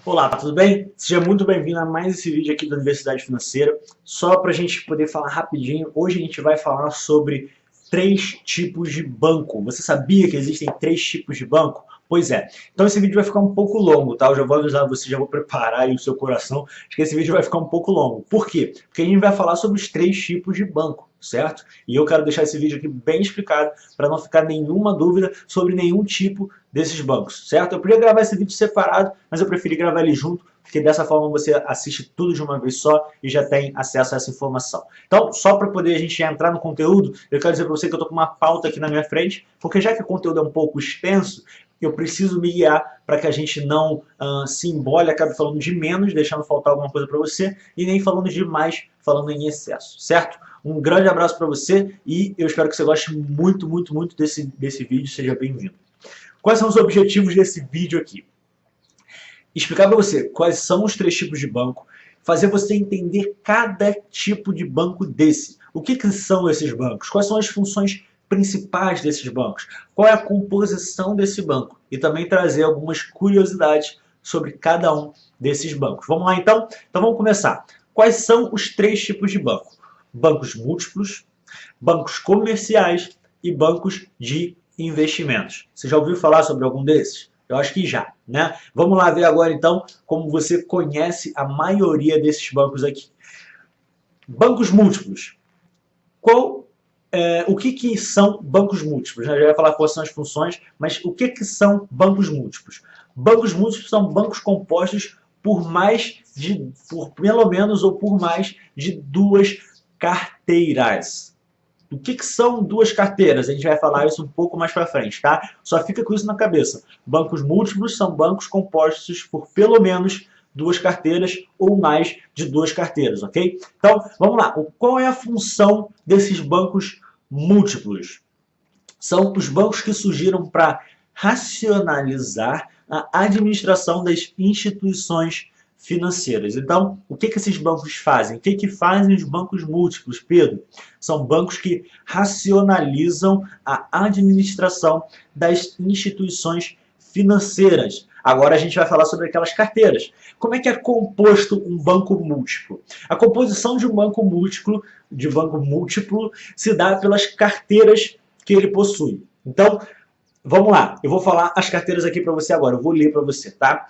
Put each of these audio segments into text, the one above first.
Olá, tudo bem? Seja muito bem-vindo a mais esse vídeo aqui da Universidade Financeira. Só para a gente poder falar rapidinho, hoje a gente vai falar sobre 3 tipos de banco. Você sabia que existem 3 tipos de banco? Pois é. Então esse vídeo vai ficar um pouco longo, tá? Eu já vou avisar você, já vou preparar aí o seu coração, de que esse vídeo vai ficar um pouco longo. Por quê? Porque a gente vai falar sobre os 3 tipos de banco, certo? E eu quero deixar esse vídeo aqui bem explicado para não ficar nenhuma dúvida sobre nenhum tipo desses bancos, certo? Eu podia gravar esse vídeo separado, mas eu preferi gravar ele junto, porque dessa forma você assiste tudo de uma vez só e já tem acesso a essa informação. Então, só para poder a gente entrar no conteúdo, eu quero dizer para você que eu estou com uma pauta aqui na minha frente, porque já que o conteúdo é um pouco extenso, eu preciso me guiar para que a gente não se embole, acabe falando de menos, deixando faltar alguma coisa para você, e nem falando de mais, falando em excesso, certo? Um grande abraço para você e eu espero que você goste muito, muito, muito desse vídeo. Seja bem-vindo. Quais são os objetivos desse vídeo aqui? Explicar para você quais são os 3 tipos de banco, fazer você entender cada tipo de banco desse. O que são esses bancos? Quais são as funções principais desses bancos? Qual é a composição desse banco? E também trazer algumas curiosidades sobre cada um desses bancos. Vamos lá então? Então vamos começar. Quais são os 3 tipos de banco? Bancos múltiplos, bancos comerciais e bancos de investimentos. Você já ouviu falar sobre algum desses? Eu acho que já, né? Vamos lá ver agora então como você conhece a maioria desses bancos aqui. Bancos múltiplos. O que são bancos múltiplos? Eu já ia falar quais são as funções, mas o que são bancos múltiplos? Bancos múltiplos são bancos compostos por pelo menos ou por mais de 2 carteiras. O que são 2 carteiras? A gente vai falar isso um pouco mais para frente, tá? Só fica com isso na cabeça. Bancos múltiplos são bancos compostos por pelo menos 2 carteiras ou mais de 2 carteiras, ok? Então, vamos lá. Qual é a função desses bancos múltiplos? São os bancos que surgiram para racionalizar a administração das instituições financeiras. Então, o que esses bancos fazem? O que fazem os bancos múltiplos, Pedro? São bancos que racionalizam a administração das instituições financeiras. Agora a gente vai falar sobre aquelas carteiras. Como é que é composto um banco múltiplo? A composição de um banco múltiplo se dá pelas carteiras que ele possui. Então, vamos lá. Eu vou falar as carteiras aqui para você agora. Eu vou ler para você, tá?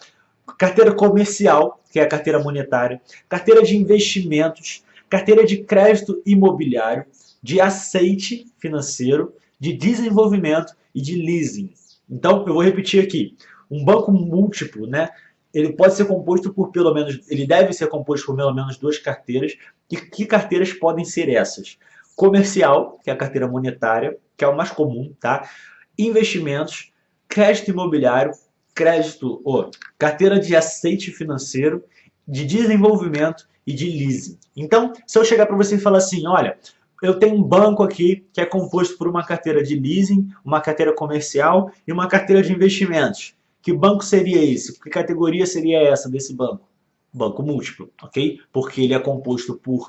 Carteira comercial, que é a carteira monetária, carteira de investimentos, carteira de crédito imobiliário, de aceite financeiro, de desenvolvimento e de leasing. Então, eu vou repetir aqui. Um banco múltiplo, né? Ele pode ser composto por ele deve ser composto por pelo menos 2 carteiras. E que carteiras podem ser essas? Comercial, que é a carteira monetária, que é o mais comum, tá? Investimentos, crédito imobiliário, carteira de aceite financeiro, de desenvolvimento e de leasing. Então, se eu chegar para você e falar assim, olha, eu tenho um banco aqui que é composto por uma carteira de leasing, uma carteira comercial e uma carteira de investimentos. Que banco seria esse? Que categoria seria essa desse banco? Banco múltiplo, ok? Porque ele é composto por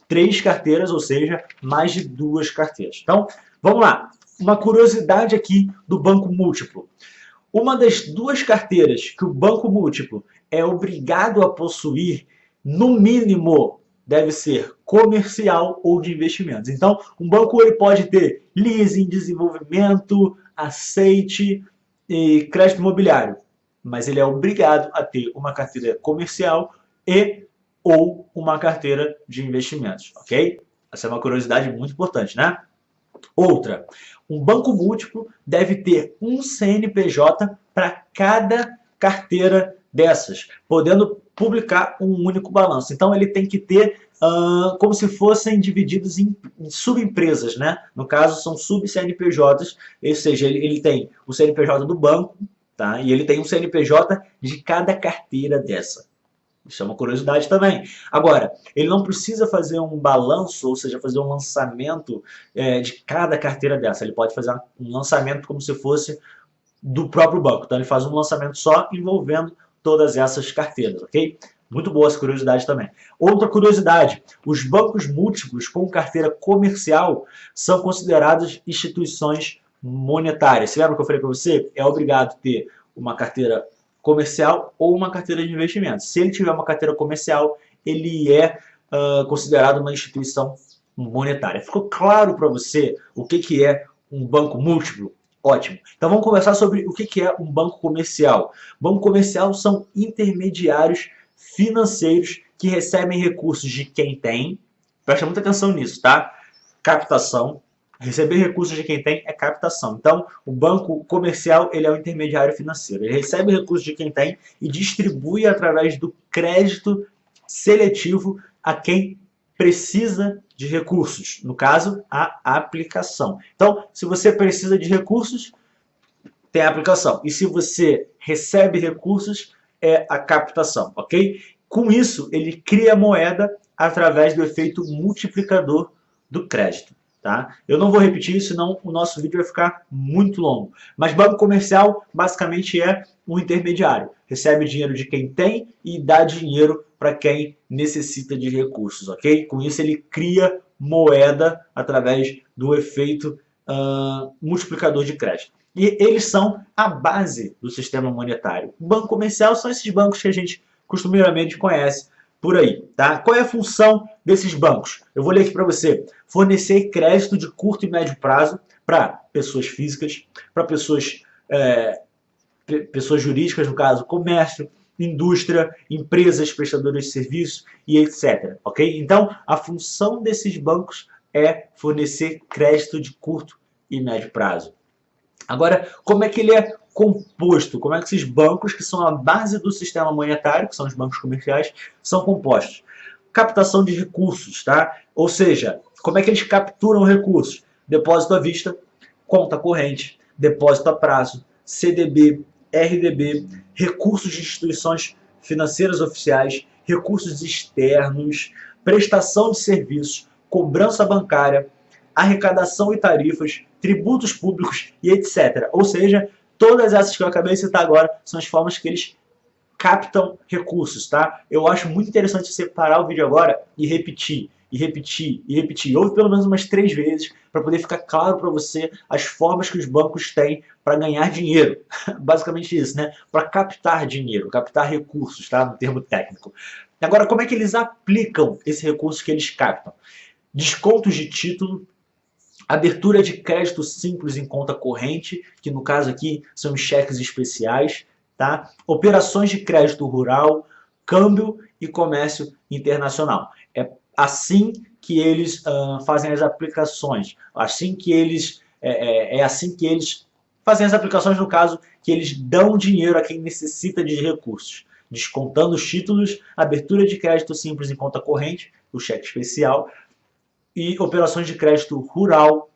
3 carteiras, ou seja, mais de 2 carteiras. Então, vamos lá. Uma curiosidade aqui do banco múltiplo. Uma das 2 carteiras que o banco múltiplo é obrigado a possuir, no mínimo, deve ser comercial ou de investimentos. Então, um banco ele pode ter leasing, desenvolvimento, aceite e crédito imobiliário, mas ele é obrigado a ter uma carteira comercial ou uma carteira de investimentos, ok? Essa é uma curiosidade muito importante, né? Outra, um banco múltiplo deve ter um CNPJ para cada carteira dessas, podendo publicar um único balanço. Então ele tem que ter como se fossem divididos em subempresas, né? No caso são sub-CNPJs, ou seja, ele tem o CNPJ do banco, tá? E ele tem um CNPJ de cada carteira dessa. Isso é uma curiosidade também. Agora, ele não precisa fazer um balanço, ou seja, fazer um lançamento de cada carteira dessa. Ele pode fazer um lançamento como se fosse do próprio banco. Então, ele faz um lançamento só envolvendo todas essas carteiras, ok? Muito boa essa curiosidade também. Outra curiosidade, os bancos múltiplos com carteira comercial são considerados instituições monetárias. Você lembra que eu falei para você? É obrigado ter uma carteira comercial ou uma carteira de investimento. Se ele tiver uma carteira comercial, ele é considerado uma instituição monetária. Ficou claro para você o que é um banco múltiplo? Ótimo. Então vamos conversar sobre o que é um banco comercial. Banco comercial são intermediários financeiros que recebem recursos de quem tem. Presta muita atenção nisso, tá? Captação. Receber recursos de quem tem é captação. Então, o banco comercial ele é o intermediário financeiro. Ele recebe recursos de quem tem e distribui através do crédito seletivo a quem precisa de recursos. No caso, a aplicação. Então, se você precisa de recursos, tem a aplicação. E se você recebe recursos, é a captação, ok? Com isso, ele cria moeda através do efeito multiplicador do crédito. Tá? Eu não vou repetir isso, senão o nosso vídeo vai ficar muito longo. Mas banco comercial basicamente é um intermediário. Recebe dinheiro de quem tem e dá dinheiro para quem necessita de recursos. Ok? Com isso ele cria moeda através do efeito multiplicador de crédito. E eles são a base do sistema monetário. O banco comercial são esses bancos que a gente costumeiramente conhece por aí, tá? Qual é a função desses bancos? Eu vou ler aqui para você. Fornecer crédito de curto e médio prazo para pessoas físicas, para pessoas jurídicas, no caso, comércio, indústria, empresas prestadoras de serviços e etc. Ok? Então, a função desses bancos é fornecer crédito de curto e médio prazo. Agora, como é que ele é composto? Como é que esses bancos, que são a base do sistema monetário, que são os bancos comerciais, são compostos? Captação de recursos, tá? Ou seja, como é que eles capturam recursos? Depósito à vista, conta corrente, depósito a prazo, CDB, RDB, recursos de instituições financeiras oficiais, recursos externos, prestação de serviços, cobrança bancária, arrecadação e tarifas, tributos públicos e etc. Ou seja, todas essas que eu acabei de citar agora são as formas que eles captam recursos, tá? Eu acho muito interessante você parar o vídeo agora e repetir, e repetir, e repetir. Ouve pelo menos umas 3 vezes para poder ficar claro para você as formas que os bancos têm para ganhar dinheiro. Basicamente isso, né? Para captar dinheiro, captar recursos, tá? No termo técnico. Agora, como é que eles aplicam esse recurso que eles captam? Descontos de título, abertura de crédito simples em conta corrente, que no caso aqui são os cheques especiais, tá? Operações de crédito rural, câmbio e comércio internacional. É assim que eles fazem as aplicações, assim que eles fazem as aplicações, no caso que eles dão dinheiro a quem necessita de recursos, descontando os títulos, abertura de crédito simples em conta corrente, o cheque especial, e operações de crédito rural,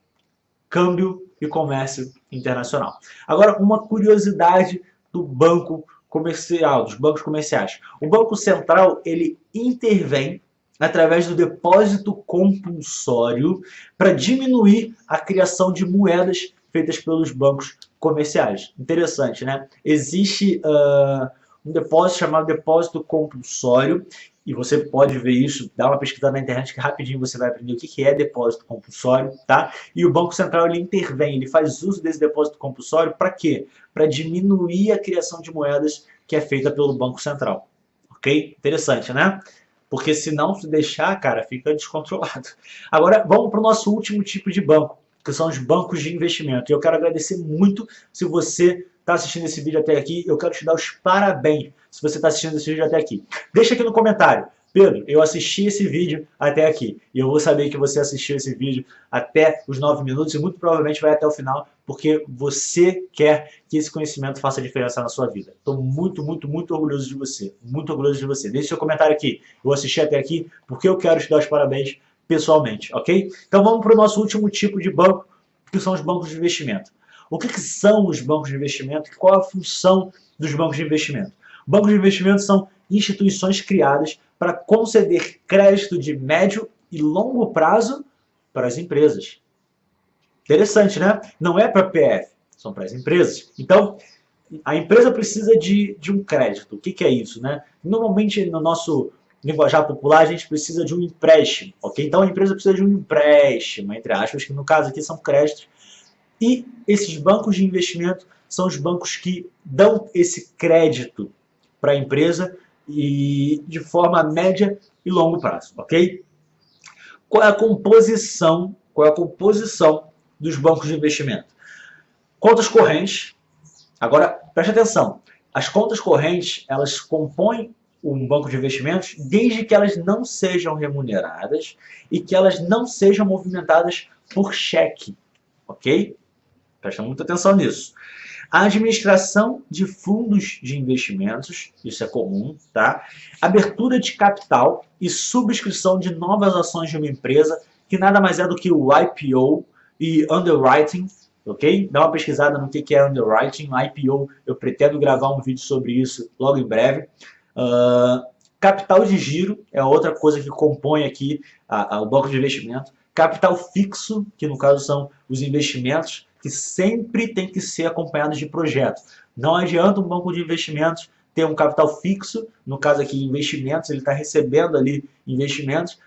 câmbio e comércio internacional. Agora, uma curiosidade do banco comercial, dos bancos comerciais. O Banco Central, ele intervém através do depósito compulsório para diminuir a criação de moedas feitas pelos bancos comerciais. Interessante, né? Existe um depósito chamado depósito compulsório, e você pode ver isso, dá uma pesquisa na internet que rapidinho você vai aprender o que é depósito compulsório, tá? E o Banco Central ele intervém, ele faz uso desse depósito compulsório para quê? Para diminuir a criação de moedas que é feita pelo Banco Central, ok? Interessante, né? Porque se não se deixar, cara, fica descontrolado. Agora, vamos para o nosso último tipo de banco, que são os bancos de investimento. E eu quero agradecer muito se você está assistindo esse vídeo até aqui. Eu quero te dar os parabéns se você está assistindo esse vídeo até aqui. Deixa aqui no comentário. Pedro, eu assisti esse vídeo até aqui. E eu vou saber que você assistiu esse vídeo até os 9 minutos e muito provavelmente vai até o final, porque você quer que esse conhecimento faça diferença na sua vida. Estou muito, muito, muito orgulhoso de você. Muito orgulhoso de você. Deixe seu comentário aqui. Eu assisti até aqui porque eu quero te dar os parabéns pessoalmente, ok? Então vamos para o nosso último tipo de banco, que são os bancos de investimento. O que são os bancos de investimento e qual a função dos bancos de investimento? Bancos de investimento são instituições criadas para conceder crédito de médio e longo prazo para as empresas. Interessante, né? Não é para PF, são para as empresas. Então, a empresa precisa de um crédito. O que é isso, né? Normalmente, no nosso linguajar popular, a gente precisa de um empréstimo, ok? Então, a empresa precisa de um empréstimo, entre aspas, que no caso aqui são créditos. E esses bancos de investimento são os bancos que dão esse crédito para a empresa e de forma média e longo prazo, ok? Qual é a composição dos bancos de investimento? Contas correntes. Agora, preste atenção. As contas correntes, elas compõem um banco de investimentos desde que elas não sejam remuneradas e que elas não sejam movimentadas por cheque, ok? Presta muita atenção nisso. A administração de fundos de investimentos, isso é comum, tá? Abertura de capital e subscrição de novas ações de uma empresa, que nada mais é do que o IPO e underwriting, ok? Dá uma pesquisada no que é underwriting, IPO, eu pretendo gravar um vídeo sobre isso logo em breve. Capital de giro é outra coisa que compõe aqui o banco de investimento. Capital fixo, que no caso são os investimentos, que sempre tem que ser acompanhados de projetos. Não adianta um banco de investimentos ter um capital fixo, no caso aqui investimentos, ele está recebendo ali investimentos,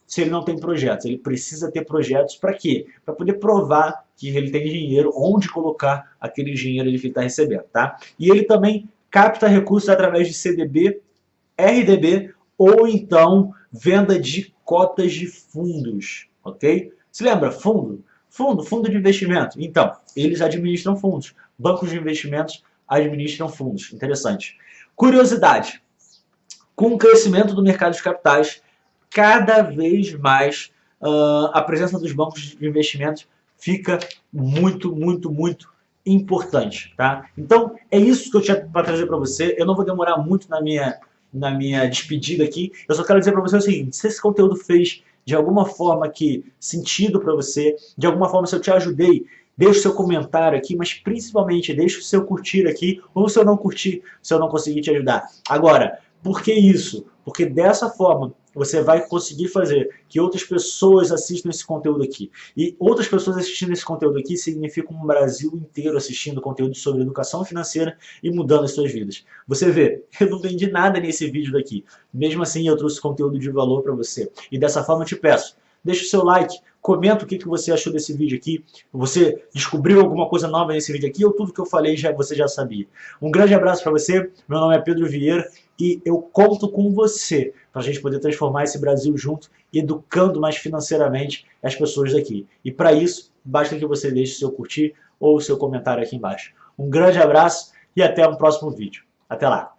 se ele não tem projetos. Ele precisa ter projetos para quê? Para poder provar que ele tem dinheiro, onde colocar aquele dinheiro que ele está recebendo. Tá? E ele também capta recursos através de CDB, RDB ou então venda de cotas de fundos. Ok? Se lembra? Fundo de investimento. Então, eles administram fundos. Bancos de investimentos administram fundos. Interessante. Curiosidade. Com o crescimento do mercado de capitais, cada vez mais a presença dos bancos de investimentos fica muito importante. Tá? Então, é isso que eu tinha para trazer para você. Eu não vou demorar muito na minha despedida aqui. Eu só quero dizer para você o seguinte: se esse conteúdo fez de alguma forma aqui sentido para você, de alguma forma se eu te ajudei, deixe o seu comentário aqui, mas principalmente deixe o seu curtir aqui, ou se eu não curtir, se eu não conseguir te ajudar. Agora, por que isso? Porque dessa forma você vai conseguir fazer que outras pessoas assistam esse conteúdo aqui. E outras pessoas assistindo esse conteúdo aqui significa um Brasil inteiro assistindo conteúdo sobre educação financeira e mudando as suas vidas. Você vê, eu não vendi nada nesse vídeo daqui. Mesmo assim, eu trouxe conteúdo de valor para você. E dessa forma eu te peço, deixa o seu like, comenta o que você achou desse vídeo aqui. Você descobriu alguma coisa nova nesse vídeo aqui ou tudo que eu falei você já sabia? Um grande abraço para você. Meu nome é Pedro Vieira e eu conto com você para a gente poder transformar esse Brasil junto, educando mais financeiramente as pessoas daqui. E para isso, basta que você deixe o seu curtir ou o seu comentário aqui embaixo. Um grande abraço e até o próximo vídeo. Até lá!